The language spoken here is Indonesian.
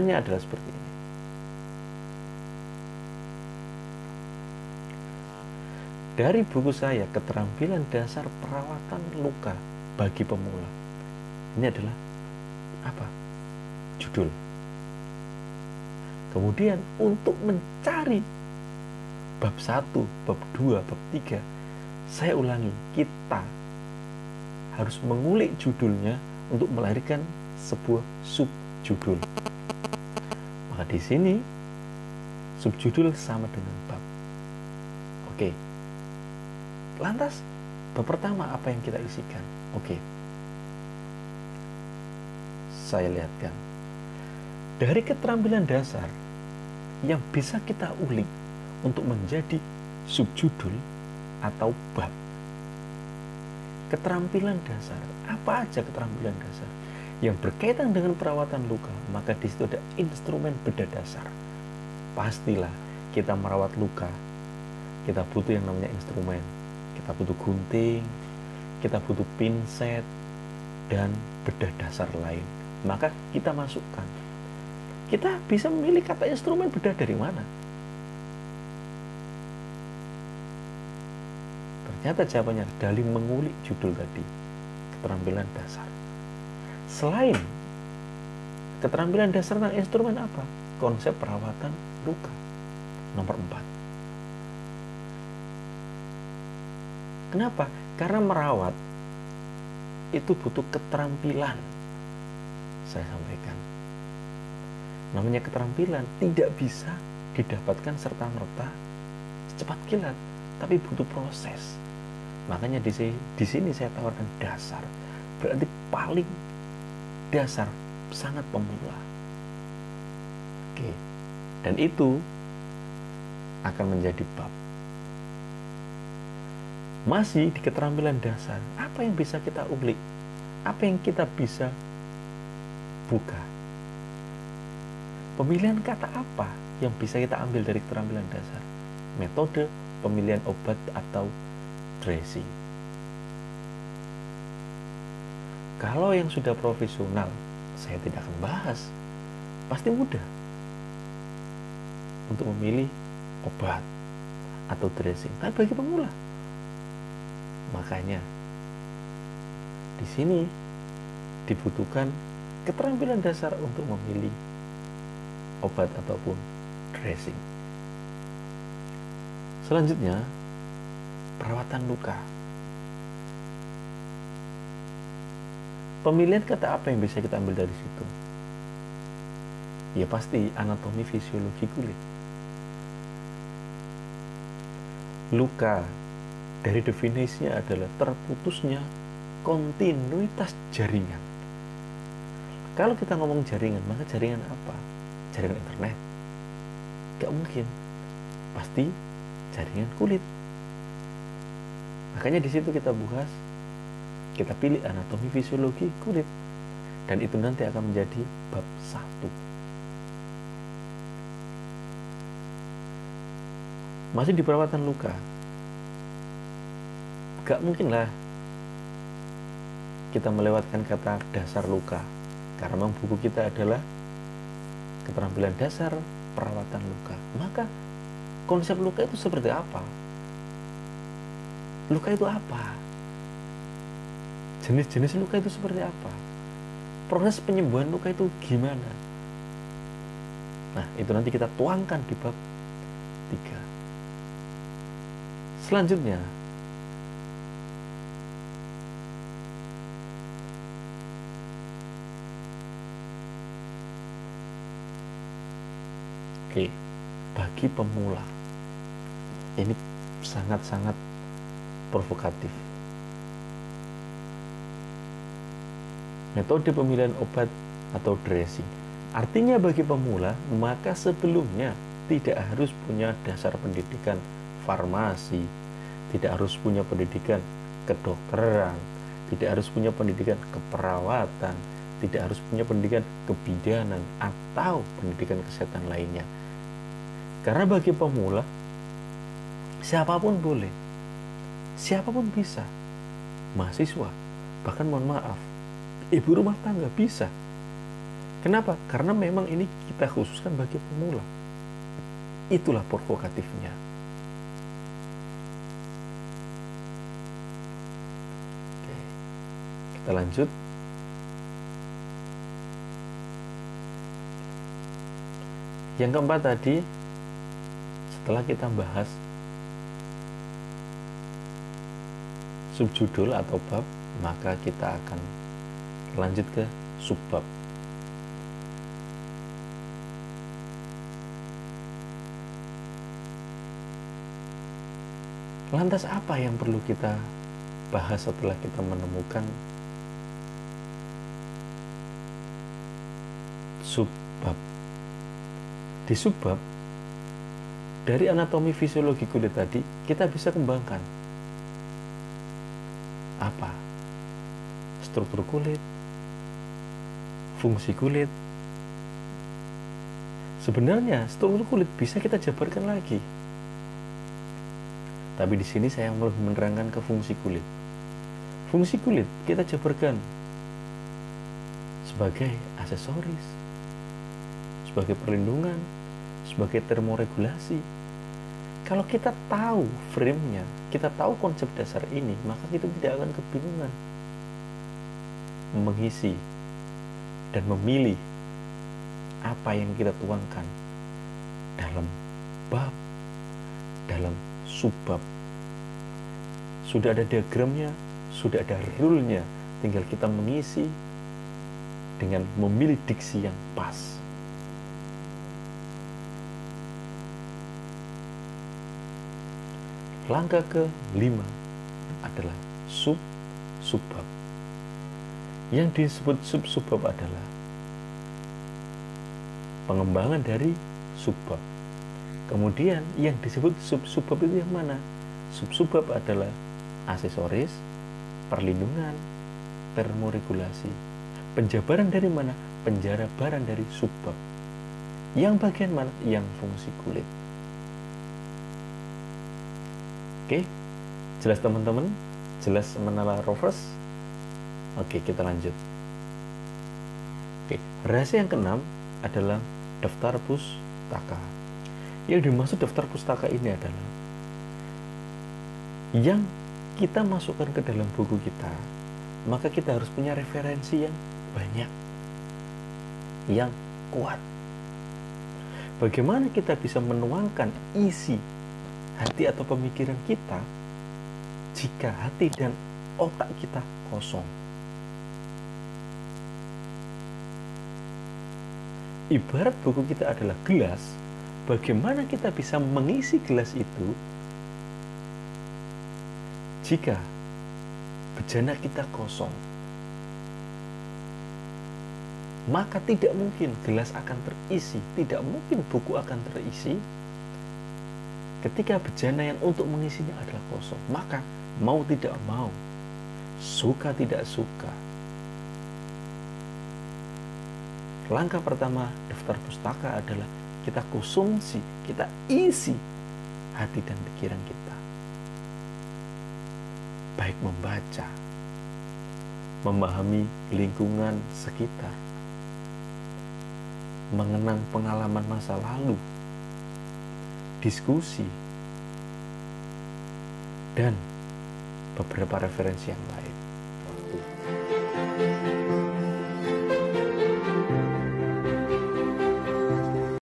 Semuanya adalah seperti ini. Dari buku saya, Keterampilan Dasar Perawatan Luka bagi Pemula. Ini adalah apa? Judul. Kemudian untuk mencari bab 1, bab 2, bab 3, saya ulangi, kita harus mengulik judulnya untuk melahirkan sebuah subjudul. Maka di sini subjudul sama dengan bab. Oke. Lantas bab pertama apa yang kita isikan? Oke. Saya lihatkan. Dari keterampilan dasar yang bisa kita ulik untuk menjadi subjudul atau bab. Keterampilan dasar, apa aja keterampilan dasar? Yang berkaitan dengan perawatan luka, maka di situ ada instrumen bedah dasar. Pastilah kita merawat luka, kita butuh yang namanya instrumen. Kita butuh gunting, kita butuh pinset, dan bedah dasar lain. Maka kita masukkan. Kita bisa memilih kata instrumen bedah dari mana? Ternyata jawabannya dari mengulik judul tadi, keterampilan dasar. Selain keterampilan dasar tentang instrumen apa? Konsep perawatan luka. Nomor 4. Kenapa? Karena merawat itu butuh keterampilan. Saya sampaikan. Namanya keterampilan tidak bisa didapatkan serta-merta secepat kilat, tapi butuh proses. Makanya di sini saya tawarkan dasar. Berarti paling dasar, sangat pemula. Oke. Dan itu akan menjadi bab. Masih di keterampilan dasar, apa yang bisa kita ulik? Apa yang kita bisa buka? Pemilihan kata apa yang bisa kita ambil dari keterampilan dasar? Metode pemilihan obat atau dressing. Kalau yang sudah profesional, saya tidak akan bahas. Pasti mudah untuk memilih obat atau dressing. Tapi bagi pemula, makanya di sini dibutuhkan keterampilan dasar untuk memilih obat ataupun dressing. Selanjutnya, perawatan luka. Pemilihan kata apa yang bisa kita ambil dari situ? Ya pasti anatomi fisiologi kulit. Luka dari definisinya adalah terputusnya kontinuitas jaringan. Kalau kita ngomong jaringan, maka jaringan apa? Jaringan internet? Gak mungkin. Pasti jaringan kulit. Makanya di situ kita bahas, kita pilih anatomi fisiologi kulit. Dan itu nanti akan menjadi bab 1. Masih di perawatan luka. Gak mungkin lah kita melewatkan kata dasar luka. Karena memang buku kita adalah keterampilan dasar perawatan luka. Maka konsep luka itu seperti apa? Luka itu apa? Jenis-jenis luka itu seperti apa? Proses penyembuhan luka itu gimana? Nah, itu nanti kita tuangkan di bab 3. Selanjutnya, oke, bagi pemula ini sangat-sangat provokatif. Metode pemilihan obat atau dressing. Artinya bagi pemula, maka sebelumnya tidak harus punya dasar pendidikan farmasi, tidak harus punya pendidikan kedokteran, tidak harus punya pendidikan keperawatan, tidak harus punya pendidikan kebidanan atau pendidikan kesehatan lainnya. Karena bagi pemula, siapapun boleh, siapapun bisa, mahasiswa, bahkan mohon maaf, ibu rumah tangga bisa. Kenapa? Karena memang ini kita khususkan bagi pemula. Itulah provokatifnya. Oke, kita lanjut. Yang keempat tadi, setelah kita bahas subjudul atau bab, maka kita akan lanjut ke subbab. Lantas apa yang perlu kita bahas setelah kita menemukan subbab? Di subbab, dari anatomi fisiologi kulit tadi, kita bisa kembangkan apa? Struktur kulit, fungsi kulit. Sebenarnya struktur kulit bisa kita jabarkan lagi. Tapi di sini saya mau menerangkan ke fungsi kulit. Fungsi kulit kita jabarkan sebagai aksesoris, sebagai perlindungan, sebagai termoregulasi. Kalau kita tahu frame-nya, kita tahu konsep dasar ini, maka kita tidak akan kebingungan mengisi dan memilih apa yang kita tuangkan dalam bab, dalam subbab. Sudah ada diagramnya, sudah ada rule-nya, tinggal kita mengisi dengan memilih diksi yang pas. Langkah ke-5 adalah subbab. Yang disebut subbab adalah pengembangan dari subbab. Kemudian yang disebut subbab itu yang mana? Subbab adalah aksesoris, perlindungan, termoregulasi. Penjabaran dari mana? Penjabaran dari subbab. Yang bagian mana? Yang fungsi kulit. Oke, jelas teman-teman? Jelas menala Rovers? Oke, kita lanjut. Oke, rahasia yang keenam adalah daftar pustaka. Yang dimaksud daftar pustaka ini adalah yang kita masukkan ke dalam buku kita, maka kita harus punya referensi yang banyak, yang kuat. Bagaimana kita bisa menuangkan isi hati atau pemikiran kita jika hati dan otak kita kosong? Ibarat buku kita adalah gelas, bagaimana kita bisa mengisi gelas itu jika bejana kita kosong? Maka tidak mungkin gelas akan terisi, tidak mungkin buku akan terisi ketika bejana yang untuk mengisinya adalah kosong. Maka mau tidak mau, suka tidak suka, langkah pertama daftar pustaka adalah kita konsumsi, kita isi hati dan pikiran kita. Baik membaca, memahami lingkungan sekitar, mengenang pengalaman masa lalu, diskusi, dan beberapa referensi yang lain.